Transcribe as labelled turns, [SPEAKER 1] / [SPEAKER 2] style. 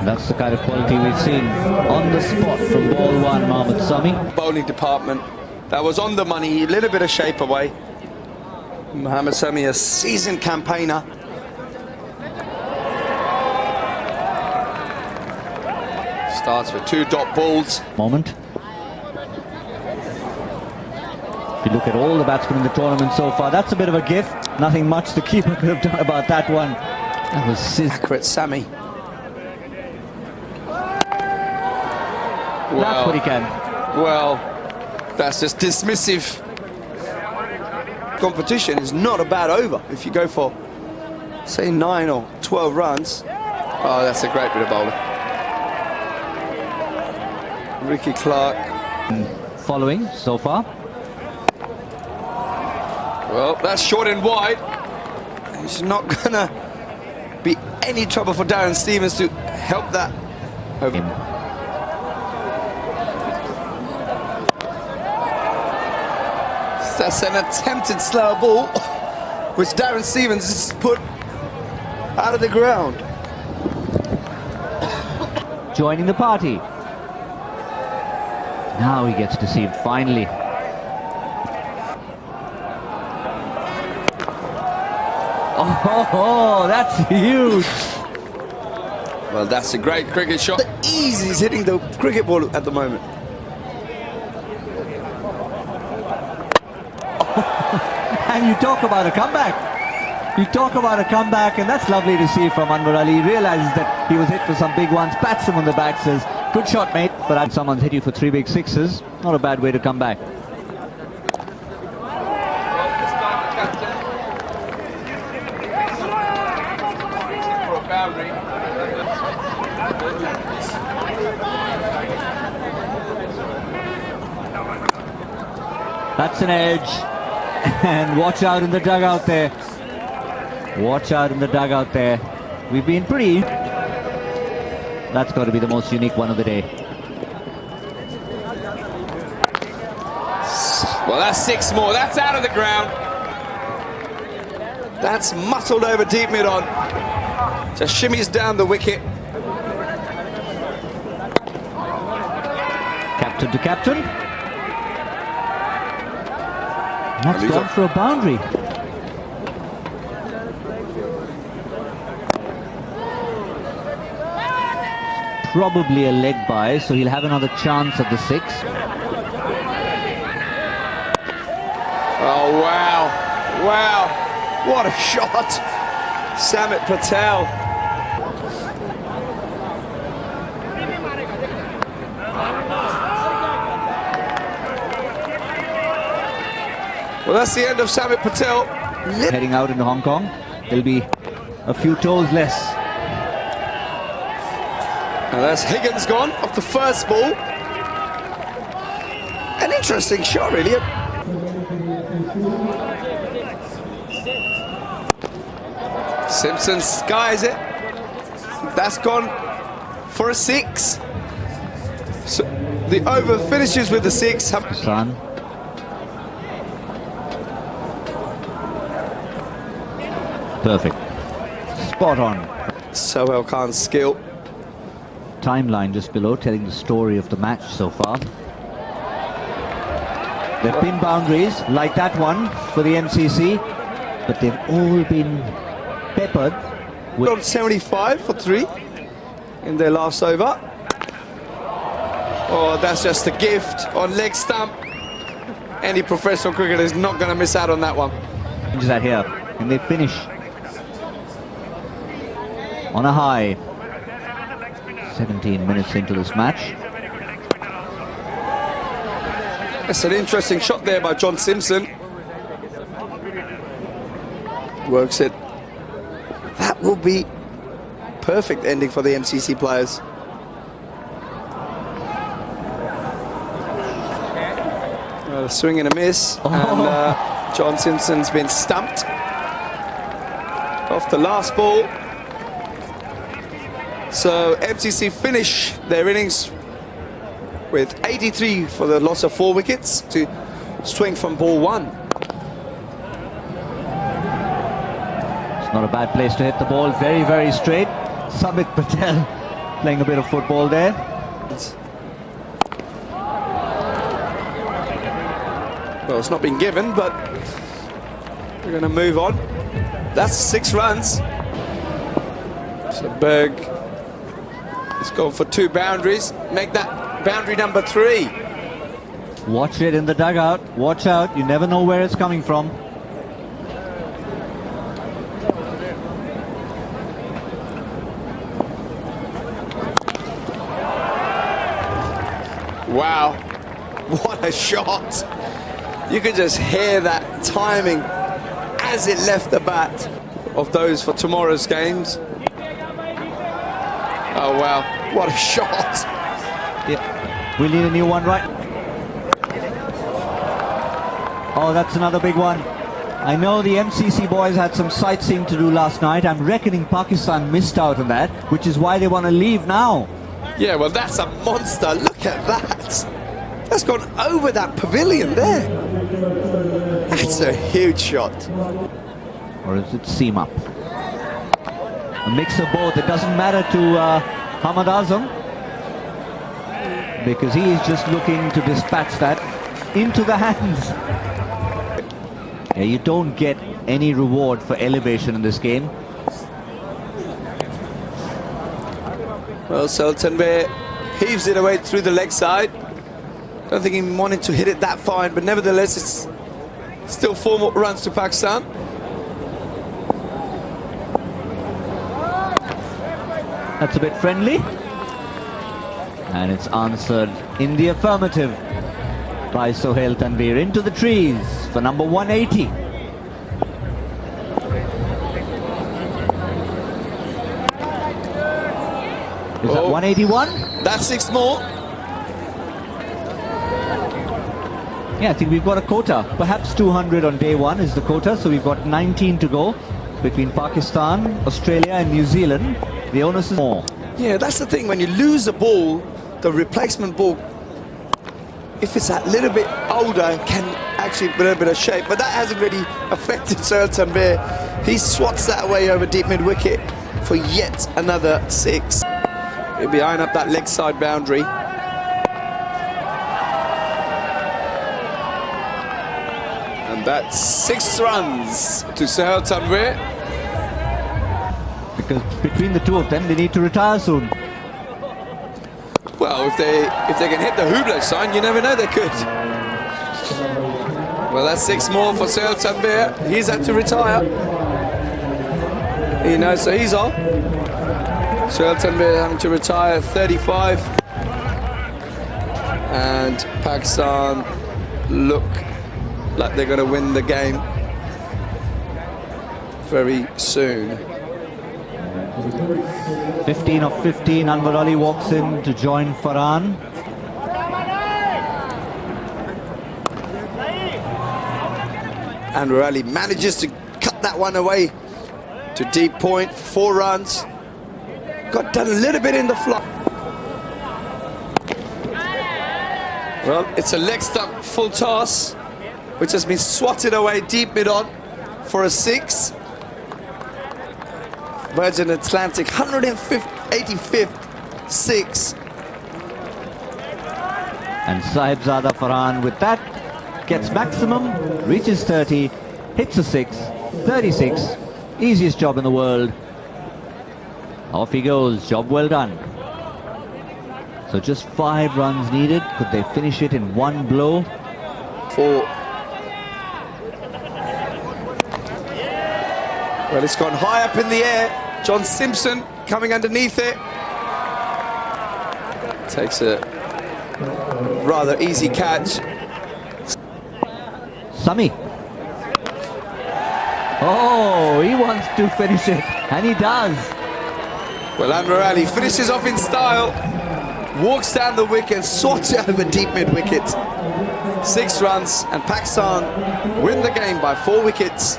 [SPEAKER 1] That's the kind of quality we've seen on the spot from ball one, Mohammad Sami.
[SPEAKER 2] Bowling department, that was on the money, a little bit of shape away. Mohammad Sami, a seasoned campaigner. Starts with 2 dot balls.
[SPEAKER 1] Moment. If you look at all the batsmen in the tournament so far, that's a bit of a gift. Nothing much the keeper could have done about that one. That was
[SPEAKER 2] accurate, Sami.
[SPEAKER 1] That's what he can.
[SPEAKER 2] Well, that's just dismissive. Competition is not a bad over if you go for, say, 9 or 12 runs. Oh, that's a great bit of bowling. Ricky Clark.
[SPEAKER 1] Following so far.
[SPEAKER 2] Well, that's short and wide. It's not gonna be any trouble for Darren Stevens to help that over. That's an attempted slow ball, which Darren Stevens has put out of the ground.
[SPEAKER 1] Joining the party. Now he gets to see him finally. Oh, that's huge.
[SPEAKER 2] Well, that's a great cricket shot. The ease he's hitting the cricket ball at the moment.
[SPEAKER 1] And you talk about a comeback. You talk about a comeback, and that's lovely to see from Anwar Ali. He realizes that he was hit for some big ones, pats him on the back, says, good shot, mate. But someone's hit you for 3 big sixes. Not a bad way to come back. That's an edge. And watch out in the dugout there. Watch out in the dugout there. We've been pretty... That's got to be the most unique one of the day.
[SPEAKER 2] Well, that's 6 more. That's out of the ground. That's muscled over deep mid-on. Just shimmies down the wicket.
[SPEAKER 1] Captain to captain. That's gone for a boundary. Probably a leg by, so he'll have another chance at the 6.
[SPEAKER 2] Oh, wow. Wow. What a shot. Samit Patel. Well, that's the end of Samit Patel.
[SPEAKER 1] Heading out into Hong Kong, there'll be a few toes less.
[SPEAKER 2] And that's Higgins gone off the first ball. An interesting shot, really. Simpson skies it. That's gone for a 6. So the over finishes with the 6.
[SPEAKER 1] Sun. Perfect. Spot on.
[SPEAKER 2] Sohail Khan's skill.
[SPEAKER 1] Timeline just below telling the story of the match so far. They've been boundaries like that one for the MCC, but they've all been peppered with...
[SPEAKER 2] On 75 for 3 in their last over. Oh, that's just a gift on leg stump. Any professional cricketer is not going to miss out on that one.
[SPEAKER 1] That here, and they finish on a high. 17 minutes into this match.
[SPEAKER 2] It's an interesting shot there by John Simpson. Works it. That will be perfect ending for the MCC players. A swing and a miss, and John Simpson's been stumped off the last ball. So MCC finish their innings with 83 for the loss of 4 wickets to swing from ball 1.
[SPEAKER 1] It's not a bad place to hit the ball. Very, very straight. Samit Patel playing a bit of football there.
[SPEAKER 2] Well, it's not been given, but we're going to move on. That's 6 runs. So Berg is going for 2 boundaries. Make that boundary number 3.
[SPEAKER 1] Watch it in the dugout. Watch out. You never know where it's coming from.
[SPEAKER 2] Wow, what a shot. You could just hear that timing as it left the bat of those for tomorrow's games. Oh, wow, what a shot.
[SPEAKER 1] Yeah, we need a new one, right? Oh, that's another big one. I know the MCC boys had some sightseeing to do last night. I'm reckoning Pakistan missed out on that, which is why they want to leave now.
[SPEAKER 2] Yeah, well, that's a monster. Look at that. That's gone over that pavilion there. That's a huge shot.
[SPEAKER 1] Or is it seam up? A mix of both. It doesn't matter to Hamad Azam, because he is just looking to dispatch that into the hands. Yeah, you don't get any reward for elevation in this game.
[SPEAKER 2] Well, Sultanbek heaves it away through the leg side. Don't think he wanted to hit it that fine, but nevertheless, it's still 4 more runs to Pakistan.
[SPEAKER 1] That's a bit friendly. And it's answered in the affirmative by Sohail Tanveer. Into the trees for number 180. Is that 181?
[SPEAKER 2] That's 6 more.
[SPEAKER 1] Yeah, I think we've got a quota. Perhaps 200 on day 1 is the quota, so we've got 19 to go between Pakistan, Australia and New Zealand. The onus is more.
[SPEAKER 2] Yeah, that's the thing. When you lose a ball, the replacement ball, if it's a little bit older, can actually put a bit of shape. But that hasn't really affected Sohail Tanveer. He swats that away over deep mid-wicket for yet another 6. He'll be eyeing up that leg side boundary. And that's 6 runs to Sohail Tanveer.
[SPEAKER 1] Because between the two of them, they need to retire soon.
[SPEAKER 2] Well, if they can hit the Hublot sign, you never know, they could. Well, that's 6 more for Sohail Tanveer. He's had to retire. You know, so he's off. Sohail Tanveer having to retire 35. And Pakistan look like they're going to win the game very soon.
[SPEAKER 1] 15 of 15, Anwar Ali walks in to join Farhan.
[SPEAKER 2] Anwar Ali manages to cut that one away to deep point, 4 runs. Got done a little bit in the flop. Well, it's a leg stump full toss, which has been swatted away deep mid-on for a 6. Virgin Atlantic, 185th 6.
[SPEAKER 1] And Sahibzada Farhan with that gets maximum, reaches 30, hits a 6, 36. Easiest job in the world. Off he goes, job well done. So just 5 runs needed. Could they finish it in 1 blow?
[SPEAKER 2] 4. Well, it's gone high up in the air. John Simpson coming underneath it. Takes a rather easy catch.
[SPEAKER 1] Sami. Oh, he wants to finish it, and he does.
[SPEAKER 2] Well, Anwar Ali finishes off in style, walks down the wicket, sorts it over deep mid-wicket. 6 runs, and Pakistan win the game by 4 wickets.